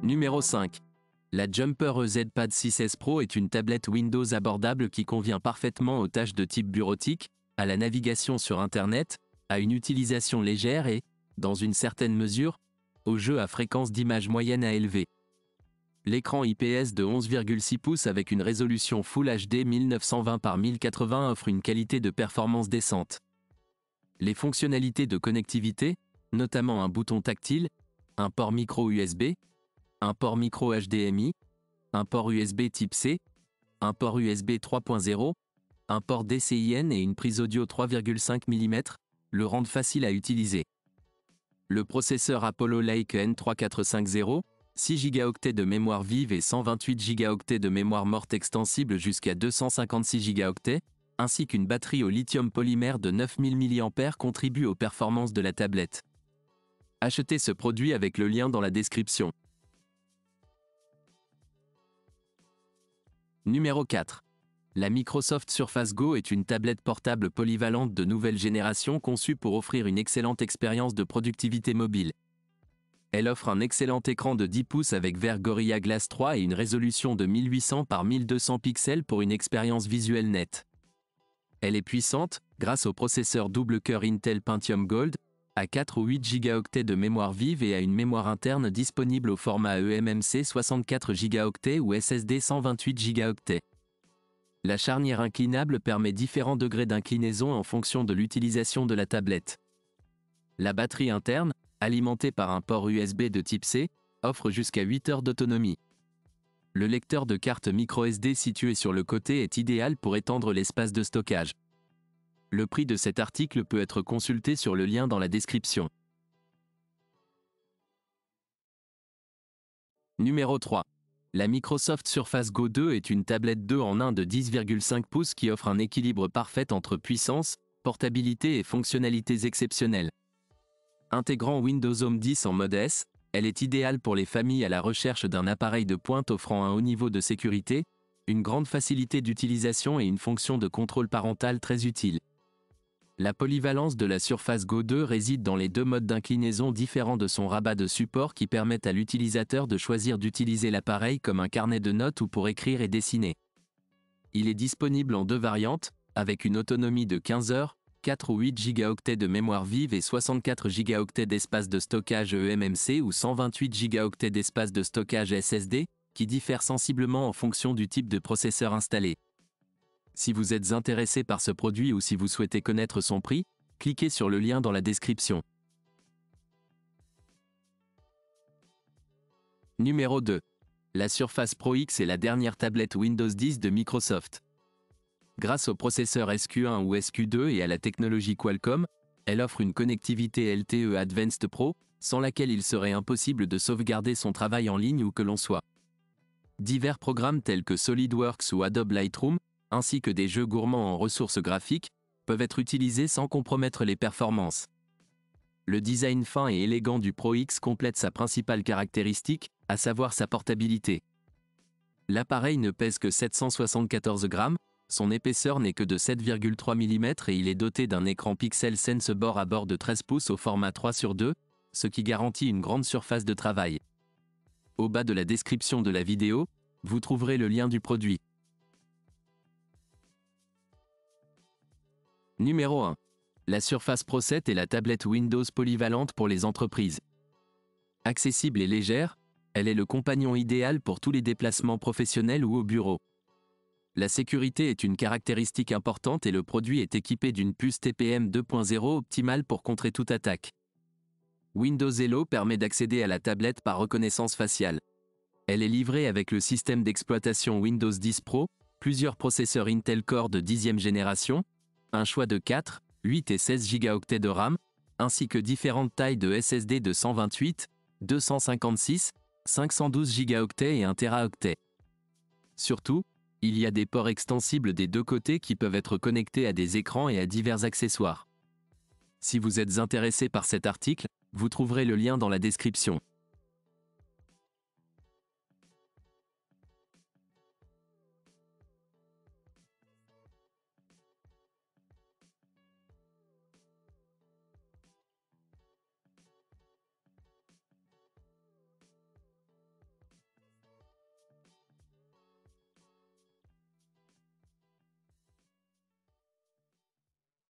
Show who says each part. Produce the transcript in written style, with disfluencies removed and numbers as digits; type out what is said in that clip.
Speaker 1: Numéro 5. La Jumper EZ Pad 6S Pro est une tablette Windows abordable qui convient parfaitement aux tâches de type bureautique, à la navigation sur Internet, à une utilisation légère et, dans une certaine mesure, aux jeux à fréquence d'image moyenne à élevée. L'écran IPS de 11,6 pouces avec une résolution Full HD 1920 par 1080 offre une qualité de performance décente. Les fonctionnalités de connectivité, notamment un bouton tactile, un port micro USB, un port micro HDMI, un port USB type C, un port USB 3.0, un port DCIN et une prise audio 3,5 mm, le rendent facile à utiliser. Le processeur Apollo Lake N3450, 6 Go de mémoire vive et 128 Go de mémoire morte extensible jusqu'à 256 Go, ainsi qu'une batterie au lithium polymère de 9000 mAh contribuent aux performances de la tablette. Achetez ce produit avec le lien dans la description. Numéro 4. La Microsoft Surface Go est une tablette portable polyvalente de nouvelle génération conçue pour offrir une excellente expérience de productivité mobile. Elle offre un excellent écran de 10 pouces avec verre Gorilla Glass 3 et une résolution de 1800 par 1200 pixels pour une expérience visuelle nette. Elle est puissante, grâce au processeur double cœur Intel Pentium Gold, à 4 ou 8 Go de mémoire vive et à une mémoire interne disponible au format eMMC 64 Go ou SSD 128 Go. La charnière inclinable permet différents degrés d'inclinaison en fonction de l'utilisation de la tablette. La batterie interne, alimentée par un port USB de type C, offre jusqu'à 8 heures d'autonomie. Le lecteur de carte microSD situé sur le côté est idéal pour étendre l'espace de stockage. Le prix de cet article peut être consulté sur le lien dans la description. Numéro 3. La Microsoft Surface Go 2 est une tablette 2 en 1 de 10,5 pouces qui offre un équilibre parfait entre puissance, portabilité et fonctionnalités exceptionnelles. Intégrant Windows Home 10 en mode S, elle est idéale pour les familles à la recherche d'un appareil de pointe offrant un haut niveau de sécurité, une grande facilité d'utilisation et une fonction de contrôle parental très utile. La polyvalence de la Surface Go 2 réside dans les deux modes d'inclinaison différents de son rabat de support qui permettent à l'utilisateur de choisir d'utiliser l'appareil comme un carnet de notes ou pour écrire et dessiner. Il est disponible en deux variantes, avec une autonomie de 15 heures, 4 ou 8 Go de mémoire vive et 64 Go d'espace de stockage eMMC ou 128 Go d'espace de stockage SSD, qui diffèrent sensiblement en fonction du type de processeur installé. Si vous êtes intéressé par ce produit ou si vous souhaitez connaître son prix, cliquez sur le lien dans la description. Numéro 2. La Surface Pro X est la dernière tablette Windows 10 de Microsoft. Grâce au processeur SQ1 ou SQ2 et à la technologie Qualcomm, elle offre une connectivité LTE Advanced Pro, sans laquelle il serait impossible de sauvegarder son travail en ligne où que l'on soit. Divers programmes tels que SolidWorks ou Adobe Lightroom, ainsi que des jeux gourmands en ressources graphiques, peuvent être utilisés sans compromettre les performances. Le design fin et élégant du Pro X complète sa principale caractéristique, à savoir sa portabilité. L'appareil ne pèse que 774 grammes, son épaisseur n'est que de 7,3 mm et il est doté d'un écran Pixel Sense bord à bord de 13 pouces au format 3/2, ce qui garantit une grande surface de travail. Au bas de la description de la vidéo, vous trouverez le lien du produit. Numéro 1. La Surface Pro 7 est la tablette Windows polyvalente pour les entreprises. Accessible et légère, elle est le compagnon idéal pour tous les déplacements professionnels ou au bureau. La sécurité est une caractéristique importante et le produit est équipé d'une puce TPM 2.0 optimale pour contrer toute attaque. Windows Hello permet d'accéder à la tablette par reconnaissance faciale. Elle est livrée avec le système d'exploitation Windows 10 Pro, plusieurs processeurs Intel Core de 10e génération, un choix de 4, 8 et 16 Go de RAM, ainsi que différentes tailles de SSD de 128, 256, 512 Go et 1 Teraoctet. Surtout, il y a des ports extensibles des deux côtés qui peuvent être connectés à des écrans et à divers accessoires. Si vous êtes intéressé par cet article, vous trouverez le lien dans la description.